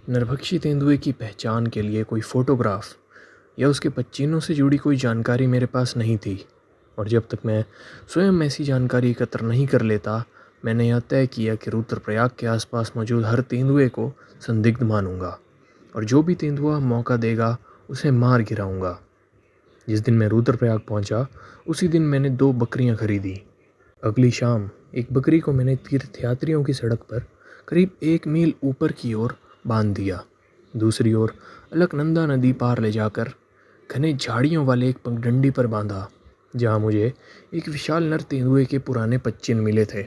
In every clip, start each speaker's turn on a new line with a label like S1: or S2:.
S1: नरभक्षी तेंदुए की पहचान के लिए कोई फ़ोटोग्राफ या उसके पच्चीनों से जुड़ी कोई जानकारी मेरे पास नहीं थी, और जब तक मैं स्वयं ऐसी जानकारी एकत्र नहीं कर लेता, मैंने यह तय किया कि रुद्रप्रयाग के आसपास मौजूद हर तेंदुए को संदिग्ध मानूंगा और जो भी तेंदुआ मौका देगा उसे मार गिराऊंगा। जिस दिन मैं रुद्रप्रयाग पहुंचा, उसी दिन मैंने 2 बकरियां खरीदी। अगली शाम एक बकरी को मैंने तीर्थयात्रियों की सड़क पर करीब 1 मील ऊपर की ओर बांध दिया। दूसरी ओर अलकनंदा नदी पार ले जाकर घने झाड़ियों वाले एक पगडंडी पर बांधा, जहां मुझे एक विशाल नर तेंदुए के पुराने पच्चीन मिले थे।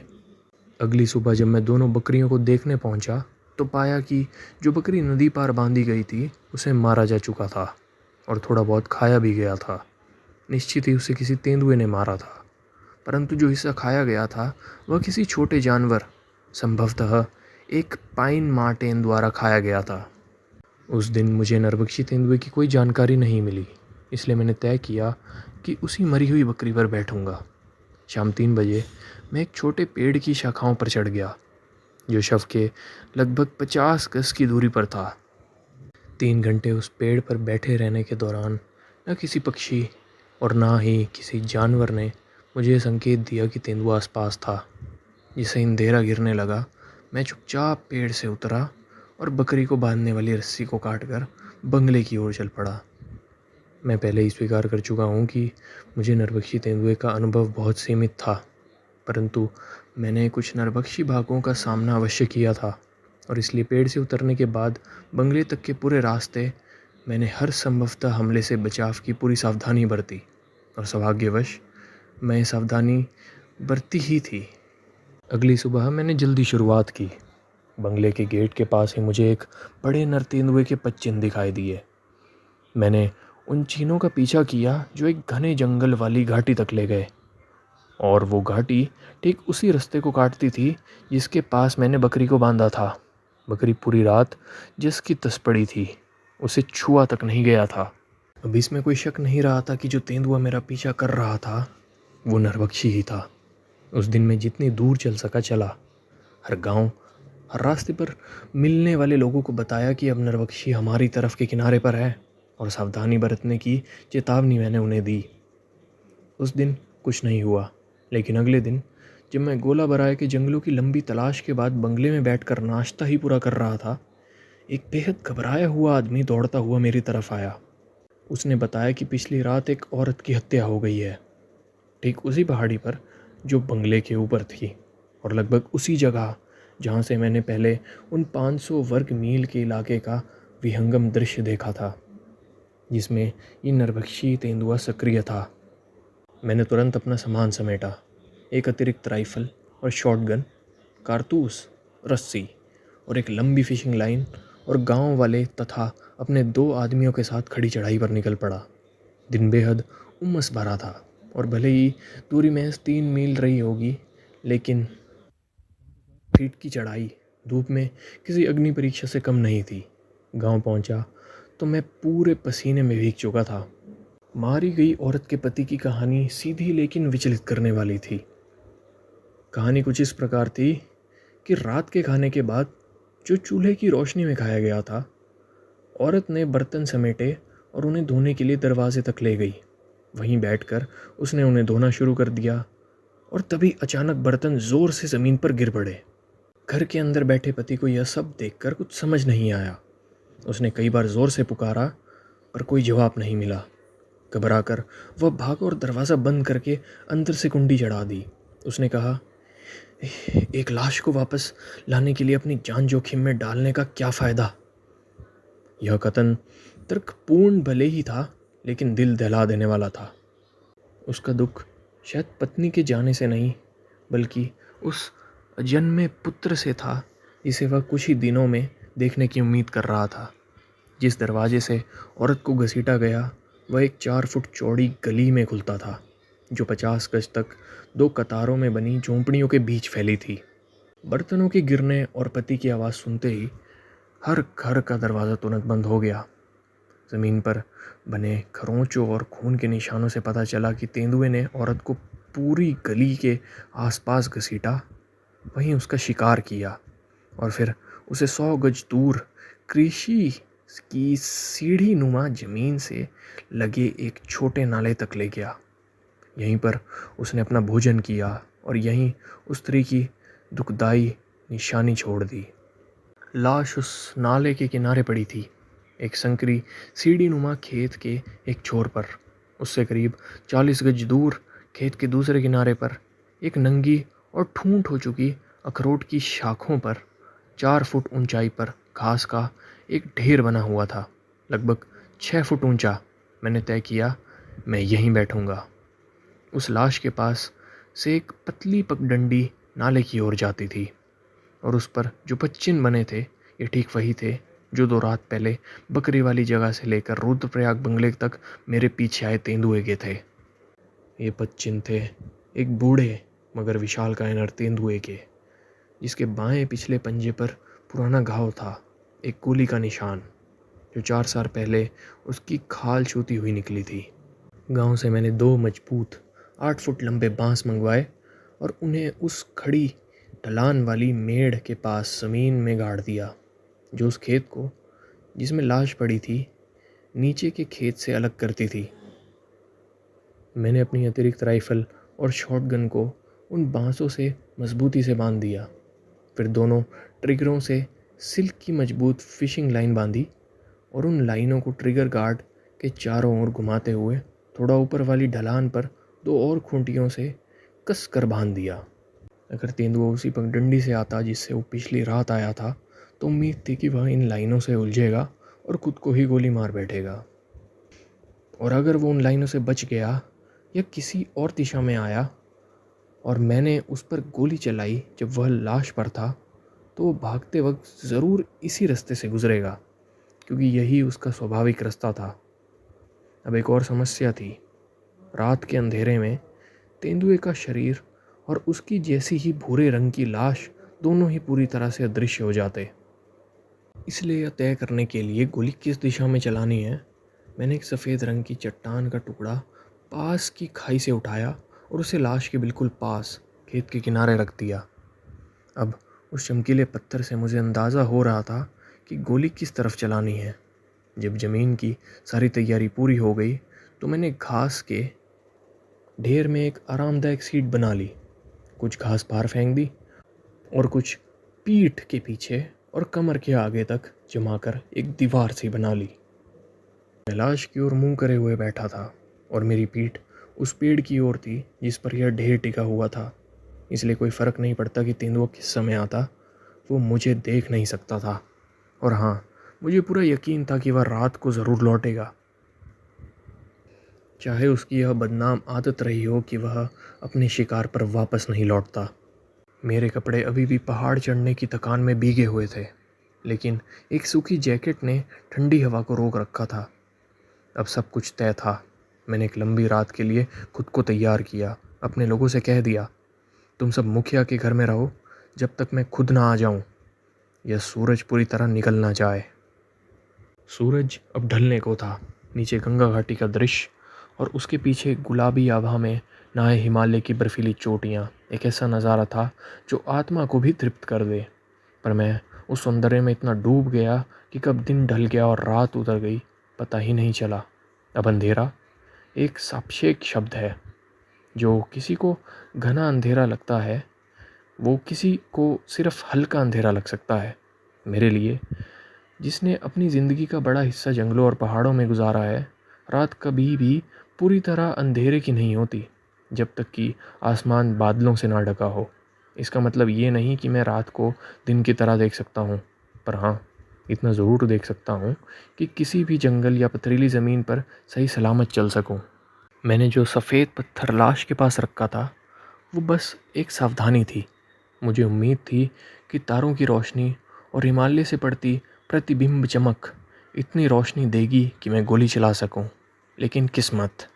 S1: अगली सुबह जब मैं दोनों बकरियों को देखने पहुंचा, तो पाया कि जो बकरी नदी पार बांधी गई थी उसे मारा जा चुका था और थोड़ा बहुत खाया भी गया था। निश्चित ही उसे किसी तेंदुए ने मारा था, परंतु जो हिस्सा खाया गया था वह किसी छोटे जानवर, संभवतः एक पाइन मार्टेन द्वारा खाया गया था। उस दिन मुझे नरभक्षी तेंदुए की कोई जानकारी नहीं मिली, इसलिए मैंने तय किया कि उसी मरी हुई बकरी पर बैठूंगा। शाम 3 बजे मैं एक छोटे पेड़ की शाखाओं पर चढ़ गया, जो शव के लगभग 50 गज की दूरी पर था। 3 घंटे उस पेड़ पर बैठे रहने के दौरान न किसी पक्षी और ना ही किसी जानवर ने मुझे संकेत दिया कि तेंदुआ आसपास था। जिसे अंधेरा गिरने लगा, मैं चुपचाप पेड़ से उतरा और बकरी को बांधने वाली रस्सी को काटकर बंगले की ओर चल पड़ा। मैं पहले ही स्वीकार कर चुका हूँ कि मुझे नरभक्षी तेंदुए का अनुभव बहुत सीमित था, परंतु मैंने कुछ नरभक्षी भागों का सामना अवश्य किया था, और इसलिए पेड़ से उतरने के बाद बंगले तक के पूरे रास्ते मैंने हर संभवतः हमले से बचाव की पूरी सावधानी बरती, और सौभाग्यवश मैं सावधानी बरती ही थी। अगली सुबह मैंने जल्दी शुरुआत की। बंगले के गेट के पास ही मुझे एक बड़े नर तेंदुए के 5 चिन्ह दिखाई दिए। मैंने उन चिन्हों का पीछा किया जो एक घने जंगल वाली घाटी तक ले गए, और वो घाटी ठीक उसी रास्ते को काटती थी जिसके पास मैंने बकरी को बांधा था। बकरी पूरी रात जिसकी तस पड़ी थी उसे छुआ तक नहीं गया था। अब इसमें कोई शक नहीं रहा था कि जो तेंदुआ मेरा पीछा कर रहा था वो नरभक्षी ही था। उस दिन मैं जितनी दूर चल सका चला। हर गांव, हर रास्ते पर मिलने वाले लोगों को बताया कि अब नरभक्षी हमारी तरफ के किनारे पर है, और सावधानी बरतने की चेतावनी मैंने उन्हें दी। उस दिन कुछ नहीं हुआ, लेकिन अगले दिन जब मैं गोला बराए के जंगलों की लंबी तलाश के बाद बंगले में बैठकर नाश्ता ही पूरा कर रहा था, एक बेहद घबराया हुआ आदमी दौड़ता हुआ मेरी तरफ आया। उसने बताया कि पिछली रात एक औरत की हत्या हो गई है, ठीक उसी पहाड़ी पर जो बंगले के ऊपर थी, और लगभग उसी जगह जहाँ से मैंने पहले उन 500 वर्ग मील के इलाके का विहंगम दृश्य देखा था, जिसमें ये नरभक्षी तेंदुआ सक्रिय था। मैंने तुरंत अपना सामान समेटा। एक अतिरिक्त राइफल और शॉटगन, कारतूस, रस्सी और एक लंबी फिशिंग लाइन, और गांव वाले तथा अपने 2 आदमियों के साथ खड़ी चढ़ाई पर निकल पड़ा। दिन बेहद उमस भरा था, और भले ही दूरी महज 3 मील रही होगी, लेकिन फीट की चढ़ाई धूप में किसी अग्नि परीक्षा से कम नहीं थी। गांव पहुंचा तो मैं पूरे पसीने में भीग चुका था। मारी गई औरत के पति की कहानी सीधी लेकिन विचलित करने वाली थी। कहानी कुछ इस प्रकार थी कि रात के खाने के बाद जो चूल्हे की रोशनी में खाया गया था, औरत ने बर्तन समेटे और उन्हें धोने के लिए दरवाजे तक ले गई। वहीं बैठकर उसने उन्हें धोना शुरू कर दिया, और तभी अचानक बर्तन जोर से ज़मीन पर गिर पड़े। घर के अंदर बैठे पति को यह सब देखकर कुछ समझ नहीं आया। उसने कई बार जोर से पुकारा, पर कोई जवाब नहीं मिला। घबराकर वह भागा और दरवाज़ा बंद करके अंदर से कुंडी चढ़ा दी। उसने कहा, एक लाश को वापस लाने के लिए अपनी जान जोखिम में डालने का क्या फ़ायदा। यह कथन तर्कपूर्ण भले ही था, लेकिन दिल दहला देने वाला था। उसका दुख शायद पत्नी के जाने से नहीं, बल्कि उस अजन्मे पुत्र से था जिसे वह कुछ ही दिनों में देखने की उम्मीद कर रहा था। जिस दरवाजे से औरत को घसीटा गया वह एक 4 फुट चौड़ी गली में खुलता था, जो 50 गज तक 2 कतारों में बनी झोंपड़ियों के बीच फैली थी। बर्तनों के गिरने और पति की आवाज़ सुनते ही हर घर का दरवाज़ा तुरंत बंद हो गया। ज़मीन पर बने खरोंचों और खून के निशानों से पता चला कि तेंदुए ने औरत को पूरी गली के आसपास घसीटा, वहीं उसका शिकार किया, और फिर उसे 100 गज दूर कृषि की सीढ़ी नुमा जमीन से लगे एक छोटे नाले तक ले गया। यहीं पर उसने अपना भोजन किया और यहीं उस स्त्री की दुखदाई निशानी छोड़ दी। लाश उस नाले के किनारे पड़ी थी, एक संकरी सीढ़ी नुमा खेत के एक छोर पर। उससे करीब 40 गज दूर खेत के दूसरे किनारे पर एक नंगी और ठूंठ हो चुकी अखरोट की शाखों पर 4 फुट ऊंचाई पर घास का एक ढेर बना हुआ था, लगभग 6 फुट ऊंचा। मैंने तय किया, मैं यहीं बैठूंगा। उस लाश के पास से एक पतली पगडंडी नाले की ओर जाती थी और उस पर जो 5 चिन्ह बने थे, ये ठीक वही थे जो 2 रात पहले बकरी वाली जगह से लेकर रुद्रप्रयाग बंगले तक मेरे पीछे आए तेंदुए के थे। ये 5 चिन्ह थे एक बूढ़े मगर विशालकाय तेंदुए के, जिसके बाएं पिछले पंजे पर पुराना घाव था, एक गोली का निशान जो 4 साल पहले उसकी खाल छूती हुई निकली थी। गांव से मैंने 2 मजबूत 8 फुट लंबे बांस मंगवाए और उन्हें उस खड़ी ढलान वाली मेड़ के पास ज़मीन में गाड़ दिया, जो उस खेत को जिसमें लाश पड़ी थी नीचे के खेत से अलग करती थी। मैंने अपनी अतिरिक्त राइफल और शॉटगन को उन बांसों से मजबूती से बांध दिया, फिर दोनों ट्रिगरों से सिल्क की मजबूत फिशिंग लाइन बांधी और उन लाइनों को ट्रिगर गार्ड के चारों ओर घुमाते हुए थोड़ा ऊपर वाली ढलान पर 2 और खूंटियों से कस कर बांध दिया। अगर तेंदुआ उसी पगडंडी से आता जिससे वो पिछली रात आया था, तो उम्मीद थी कि वह इन लाइनों से उलझेगा और खुद को ही गोली मार बैठेगा। और अगर वो उन लाइनों से बच गया या किसी और दिशा में आया और मैंने उस पर गोली चलाई जब वह लाश पर था, तो वो भागते वक्त ज़रूर इसी रास्ते से गुजरेगा, क्योंकि यही उसका स्वाभाविक रास्ता था। अब एक और समस्या थी। रात के अंधेरे में तेंदुए का शरीर और उसकी जैसी ही भूरे रंग की लाश दोनों ही पूरी तरह से अदृश्य हो जाते। इसलिए यह तय करने के लिए गोली किस दिशा में चलानी है, मैंने एक सफ़ेद रंग की चट्टान का टुकड़ा पास की खाई से उठाया और उसे लाश के बिल्कुल पास खेत के किनारे रख दिया। अब उस चमकीले पत्थर से मुझे अंदाज़ा हो रहा था कि गोली किस तरफ चलानी है। जब ज़मीन की सारी तैयारी पूरी हो गई तो मैंने घास के ढेर में एक आरामदायक सीट बना ली, कुछ घास बाहर फेंक दी और कुछ पीठ के पीछे और कमर के आगे तक जमाकर एक दीवार सी बना ली। मैं लाश की ओर मुंह करे हुए बैठा था और मेरी पीठ उस पेड़ की ओर थी जिस पर यह ढेर टिका हुआ था, इसलिए कोई फ़र्क नहीं पड़ता कि तेंदुआ किस समय आता, वो मुझे देख नहीं सकता था। और हाँ, मुझे पूरा यकीन था कि वह रात को ज़रूर लौटेगा, चाहे उसकी यह बदनाम आदत रही हो कि वह अपने शिकार पर वापस नहीं लौटता। मेरे कपड़े अभी भी पहाड़ चढ़ने की थकान में भीगे हुए थे, लेकिन एक सूखी जैकेट ने ठंडी हवा को रोक रखा था। अब सब कुछ तय था। मैंने एक लंबी रात के लिए खुद को तैयार किया। अपने लोगों से कह दिया, तुम सब मुखिया के घर में रहो जब तक मैं खुद ना आ जाऊं, यह सूरज पूरी तरह निकल ना जाए। सूरज अब ढलने को था। नीचे गंगा घाटी का दृश्य और उसके पीछे गुलाबी आभा में नहाए हिमालय की बर्फीली चोटियाँ, एक ऐसा नज़ारा था जो आत्मा को भी तृप्त कर दे। पर मैं उस सौंदर्य में इतना डूब गया कि कब दिन ढल गया और रात उतर गई पता ही नहीं चला। अब अंधेरा एक सापेक्ष शब्द है। जो किसी को घना अंधेरा लगता है, वो किसी को सिर्फ हल्का अंधेरा लग सकता है। मेरे लिए, जिसने अपनी ज़िंदगी का बड़ा हिस्सा जंगलों और पहाड़ों में गुजारा है, रात कभी भी पूरी तरह अंधेरे की नहीं होती जब तक कि आसमान बादलों से ना ढका हो। इसका मतलब ये नहीं कि मैं रात को दिन की तरह देख सकता हूँ, पर हाँ, इतना ज़रूर देख सकता हूँ कि किसी भी जंगल या पथरीली ज़मीन पर सही सलामत चल सकूँ। मैंने जो सफ़ेद पत्थर लाश के पास रखा था, वो बस एक सावधानी थी। मुझे उम्मीद थी कि तारों की रोशनी और हिमालय से पड़ती प्रतिबिंब चमक इतनी रोशनी देगी कि मैं गोली चला सकूं। लेकिन किस्मत,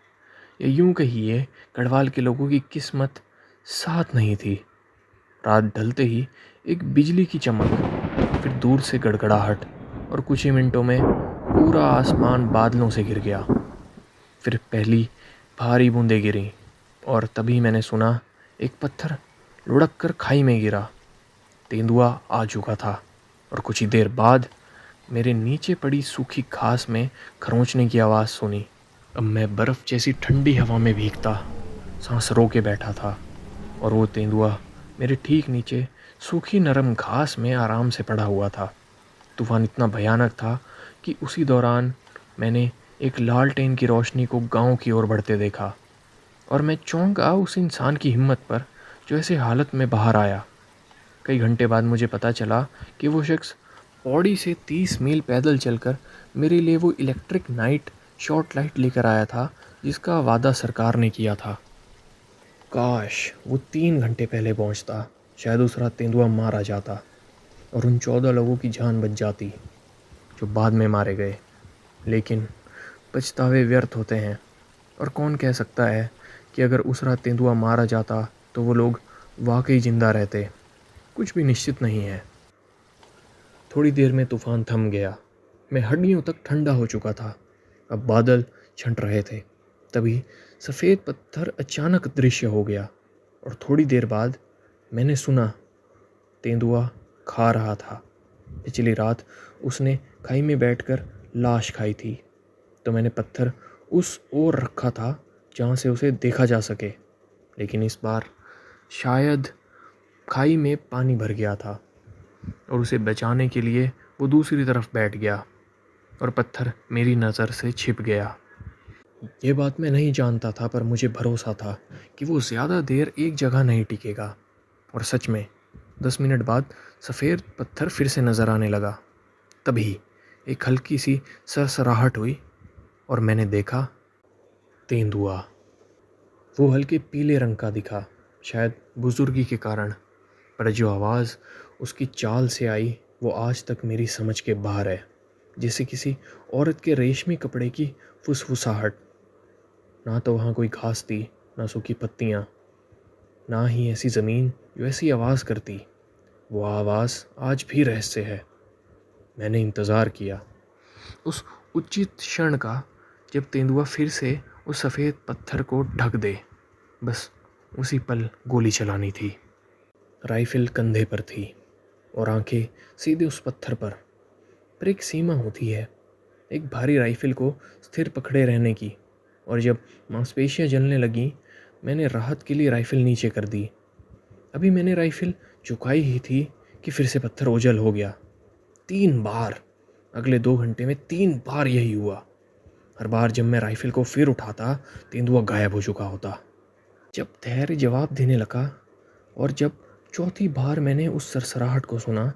S1: या यूं कहिए गढ़वाल के लोगों की किस्मत साथ नहीं थी। रात ढलते ही एक बिजली की चमक, फिर दूर से गड़गड़ाहट और कुछ ही मिनटों में पूरा आसमान बादलों से घिर गया। फिर पहली भारी बूंदें गिरीं और तभी मैंने सुना एक पत्थर लुढ़क कर खाई में गिरा। तेंदुआ आ चुका था और कुछ ही देर बाद मेरे नीचे पड़ी सूखी घास में खरोंचने की आवाज़ सुनी। अब मैं बर्फ़ जैसी ठंडी हवा में भीगता सांस रोके बैठा था और वो तेंदुआ मेरे ठीक नीचे सूखी नरम घास में आराम से पड़ा हुआ था। तूफान इतना भयानक था कि उसी दौरान मैंने एक लालटेन की रोशनी को गांव की ओर बढ़ते देखा और मैं चौंका उस इंसान की हिम्मत पर जो ऐसे हालत में बाहर आया। कई घंटे बाद मुझे पता चला कि वो शख्स पौड़ी से 30 मील पैदल चलकर मेरे लिए वो इलेक्ट्रिक नाइट शॉर्ट लाइट लेकर आया था जिसका वादा सरकार ने किया था। काश वो 3 घंटे पहले पहुंचता, शायद उस रात तेंदुआ मारा जाता और उन 14 लोगों की जान बच जाती जो बाद में मारे गए। लेकिन पछतावे व्यर्थ होते हैं और कौन कह सकता है कि अगर उस रात तेंदुआ मारा जाता तो वो लोग वाकई जिंदा रहते। कुछ भी निश्चित नहीं है। थोड़ी देर में तूफान थम गया। मैं हड्डियों तक ठंडा हो चुका था। अब बादल छंट रहे थे। तभी सफ़ेद पत्थर अचानक दृश्य हो गया और थोड़ी देर बाद मैंने सुना तेंदुआ खा रहा था। पिछली रात उसने खाई में बैठकर लाश खाई थी, तो मैंने पत्थर उस ओर रखा था जहाँ से उसे देखा जा सके। लेकिन इस बार शायद खाई में पानी भर गया था और उसे बचाने के लिए वो दूसरी तरफ बैठ गया और पत्थर मेरी नज़र से छिप गया। ये बात मैं नहीं जानता था, पर मुझे भरोसा था कि वो ज़्यादा देर एक जगह नहीं टिकेगा। और सच में 10 मिनट बाद सफ़ेद पत्थर फिर से नज़र आने लगा। तभी एक हल्की सी सरसराहट हुई और मैंने देखा तेंदुआ। वो हल्के पीले रंग का दिखा, शायद बुजुर्गी के कारण, पर जो आवाज़ उसकी चाल से आई वो आज तक मेरी समझ के बाहर है। जैसे किसी औरत के रेशमी कपड़े की फुसफुसाहट। ना तो वहाँ कोई घास थी, ना सूखी पत्तियाँ, ना ही ऐसी ज़मीन जो ऐसी आवाज़ करती। वो आवाज़ आज भी रहस्य है। मैंने इंतज़ार किया उस उचित क्षण का जब तेंदुआ फिर से उस सफ़ेद पत्थर को ढक दे। बस उसी पल गोली चलानी थी। राइफल कंधे पर थी और आंखें सीधे उस पत्थर पर एक सीमा होती है एक भारी राइफल को स्थिर पकड़े रहने की। और जब मांसपेशियां जलने लगीं, मैंने राहत के लिए राइफल नीचे कर दी। अभी मैंने राइफल झुकाई ही थी कि फिर से पत्थर ओझल हो गया। 3 बार। अगले 2 घंटे में 3 बार यही हुआ। हर बार जब मैं राइफल को फिर उठाता, तेंदुआ गायब हो चुका होता। जब धैर्य जवाब देने लगा और जब चौथी बार मैंने उस सरसराहट को सुना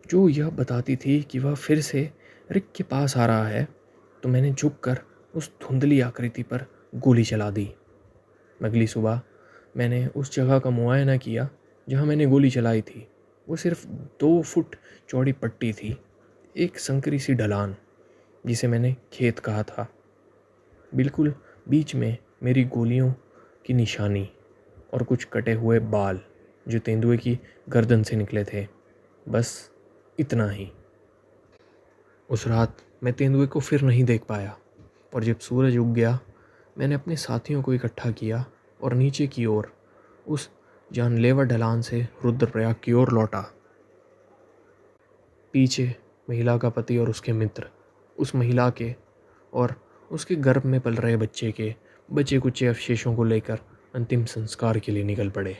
S1: जो यह बताती थी कि वह फिर से रिक के पास आ रहा है, तो मैंने झुककर उस धुंधली आकृति पर गोली चला दी। अगली सुबह मैंने उस जगह का मुआयना किया जहाँ मैंने गोली चलाई थी। वो सिर्फ 2 फुट चौड़ी पट्टी थी, एक संकरी सी ढलान जिसे मैंने खेत कहा था। बिल्कुल बीच में मेरी गोलियों की निशानी और कुछ कटे हुए बाल जो तेंदुए की गर्दन से निकले थे। बस इतना ही। उस रात मैं तेंदुए को फिर नहीं देख पाया और जब सूरज उग गया, मैंने अपने साथियों को इकट्ठा किया और नीचे की ओर उस जानलेवा ढलान से रुद्रप्रयाग की ओर लौटा। पीछे महिला का पति और उसके मित्र उस महिला के और उसके गर्भ में पल रहे बच्चे के बचे कुचे अवशेषों को लेकर अंतिम संस्कार के लिए निकल पड़े।